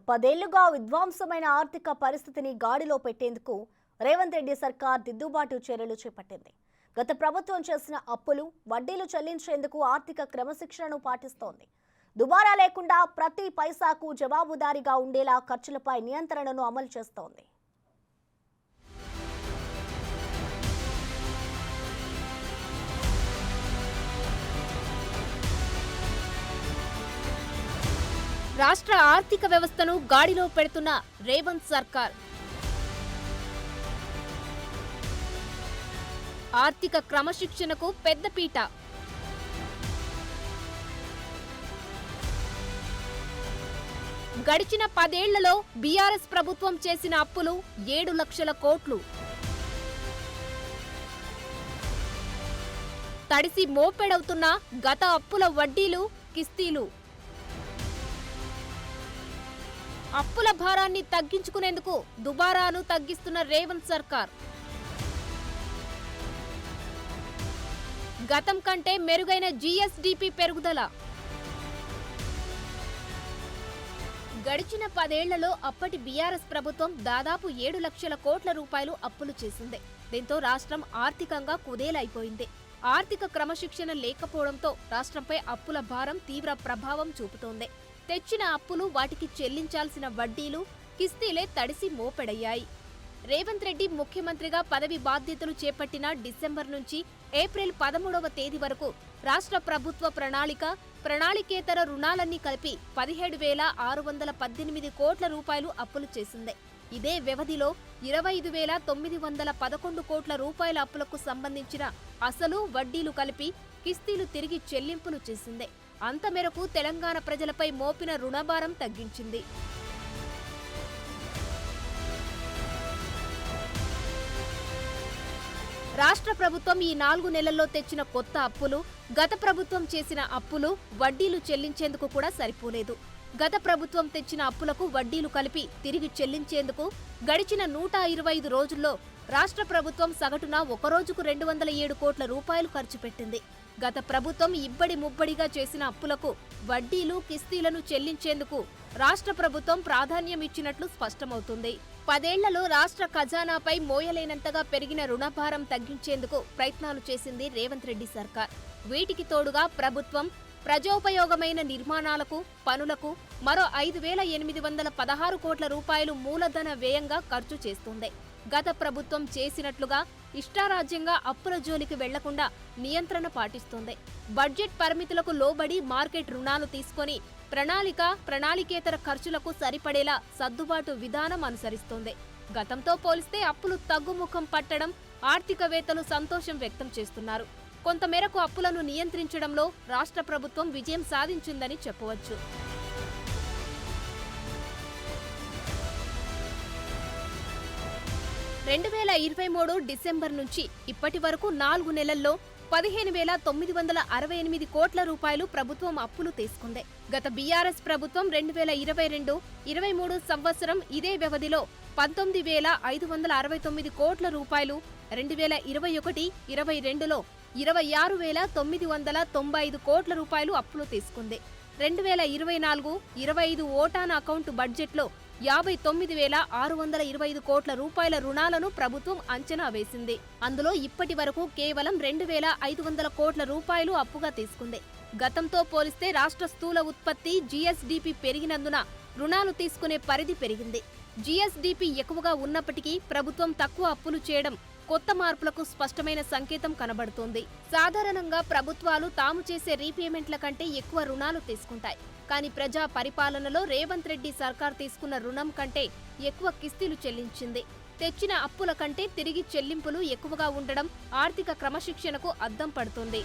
10 ఏళ్లుగా విధ్వంసమైన ఆర్థిక పరిస్థితిని గాడిలో పెట్టేందుకు రేవంత్ రెడ్డి సర్కార్ దిద్దుబాటు చర్యలు చేపట్టింది. గత ప్రభుత్వం చేసిన అప్పులు, వడ్డీలు చెల్లించేందుకు ఆర్థిక క్రమశిక్షణను పాటిస్తోంది. దుబారా లేకుండా ప్రతి పైసాకు జవాబుదారీగా ఉండేలా ఖర్చులపై నియంత్రణను అమలు చేస్తోంది. రాష్ట్ర ఆర్థిక వ్యవస్థను గాడిలో పెడుతున్న రేవంత్ సర్కార్ ఆర్థిక క్రమశిక్షణకు పెద్దపీట. గడిచిన 10 ఏళ్లలో బీఆర్ఎస్ ప్రభుత్వం చేసిన అప్పులు 7 లక్షల కోట్లు. తడిసి మోపెడవుతున్న గత అప్పుల వడ్డీలు, కిస్తీలు. అప్పుల భారాన్ని తగ్గించుకునేందుకు దుబారాను తగ్గిస్తున్న రేవంత్ సర్కార్ గతం కంటే మెరుగైన జీఎస్డీపీ పెరుగుదల. గడిచిన 10 ఏళ్లలో అప్పటి బీఆర్ఎస్ ప్రభుత్వం దాదాపు 7 లక్షల కోట్ల రూపాయలు అప్పులు చేసింది. దీంతో రాష్ట్రం ఆర్థికంగా కుదేలైపోయింది. ఆర్థిక క్రమశిక్షణ లేకపోవడంతో రాష్ట్రంపై అప్పుల భారం తీవ్ర ప్రభావం చూపుతోంది. తెచ్చిన అప్పులు, వాటికి చెల్లించాల్సిన వడ్డీలు, కిస్తీలే తడిసి మోపెడయ్యాయి. రేవంత్ రెడ్డి ముఖ్యమంత్రిగా పదవి బాధ్యతలు చేపట్టిన డిసెంబర్ నుంచి ఏప్రిల్ 13వ తేదీ వరకు రాష్ట్ర ప్రభుత్వ ప్రణాళికేతర రుణాలన్నీ కలిపి 17,618 కోట్ల రూపాయలు అప్పులు చేసింది. ఇదే వ్యవధిలో 25,911 కోట్ల రూపాయల అప్పులకు సంబంధించిన అసలు, వడ్డీలు కలిపి కిస్తీలు తిరిగి చెల్లింపులు చేసింది. అంత మేరకు తెలంగాణ ప్రజలపై మోపిన రుణభారం తగ్గించింది. రాష్ట్ర ప్రభుత్వం ఈ 4 నెలల్లో తెచ్చిన కొత్త అప్పులు, గత ప్రభుత్వం చేసిన అప్పులు, వడ్డీలు చెల్లించేందుకు కూడా సరిపోలేదు. గత ప్రభుత్వం తెచ్చిన అప్పులకు వడ్డీలు కలిపి తిరిగి చెల్లించేందుకు గడిచిన 125 రోజుల్లో రాష్ట్ర ప్రభుత్వం సగటున ఒక రోజుకు 207 కోట్ల రూపాయలు ఖర్చు పెట్టింది. గత ప్రభుత్వం ఇబ్బడి ముబ్బడిగా చేసిన అప్పులకు వడ్డీలు, కిస్తీలను చెల్లించేందుకు రాష్ట్ర ప్రభుత్వం ప్రాధాన్యం ఇచ్చినట్లు స్పష్టమవుతుంది. 10 ఏళ్లలో రాష్ట్ర ఖజానాపై మోయలేనంతగా పెరిగిన రుణభారం తగ్గించేందుకు ప్రయత్నాలు చేసింది రేవంత్ రెడ్డి సర్కార్. వీటికి తోడుగా ప్రభుత్వం ప్రజోపయోగమైన నిర్మాణాలకు, పనులకు మరో 5,816 కోట్ల రూపాయలు మూలధన వ్యయంగా ఖర్చు చేస్తుంది. గత ప్రభుత్వం చేసినట్లుగా ఇష్టారాజ్యంగా అప్పుల జోలికి వెళ్లకుండా నియంత్రణ పాటిస్తోంది. బడ్జెట్ పరిమితులకు లోబడి మార్కెట్ రుణాలు తీసుకొని ప్రణాళికేతర ఖర్చులకు సరిపడేలా సర్దుబాటు విధానం అనుసరిస్తోంది. గతంతో పోలిస్తే అప్పులు తగ్గుముఖం పట్టడం ఆర్థికవేత్తలు సంతోషం వ్యక్తం చేస్తున్నారు. కొంతమేరకు అప్పులను నియంత్రించడంలో రాష్ట్ర ప్రభుత్వం విజయం సాధించిందని చెప్పవచ్చు. 2023 డిసెంబర్ నుంచి ఇప్పటి వరకు 4 నెలల్లో 15,968 కోట్ల రూపాయలు ప్రభుత్వం అప్పులు తీసుకుంది. గత బీఆర్ఎస్ ప్రభుత్వం 2022-23 సంవత్సరం ఇదే వ్యవధిలో 19,569 కోట్ల రూపాయలు, 2021-22లో 26,995 కోట్ల రూపాయలు అప్పులు తీసుకుంది. 2024-25 ఓటాన్ అకౌంట్ బడ్జెట్లో 59,625 కోట్ల రూపాయల రుణాలను ప్రభుత్వం అంచనా వేసింది. అందులో ఇప్పటి వరకు కేవలం 2,500 కోట్ల రూపాయలు అప్పుగా తీసుకుంది. గతంతో పోలిస్తే రాష్ట్ర స్థూల ఉత్పత్తి జీఎస్డీపీ పెరిగినందున రుణాలు తీసుకునే పరిధి పెరిగింది. జీఎస్డీపీ ఎక్కువగా ఉన్నప్పటికీ ప్రభుత్వం తక్కువ అప్పులు చేయడం కొత్త మార్పులకు స్పష్టమైన సంకేతం కనబడుతోంది. సాధారణంగా ప్రభుత్వాలు తాము చేసే రీపేమెంట్ల కంటే ఎక్కువ రుణాలు తీసుకుంటాయి. కానీ ప్రజా పరిపాలనలో రేవంత్ రెడ్డి సర్కార్ తీసుకున్న రుణం కంటే ఎక్కువ కిస్తీలు చెల్లించింది. తెచ్చిన అప్పుల కంటే తిరిగి చెల్లింపులు ఎక్కువగా ఉండడం ఆర్థిక క్రమశిక్షణకు అద్దం పడుతుంది.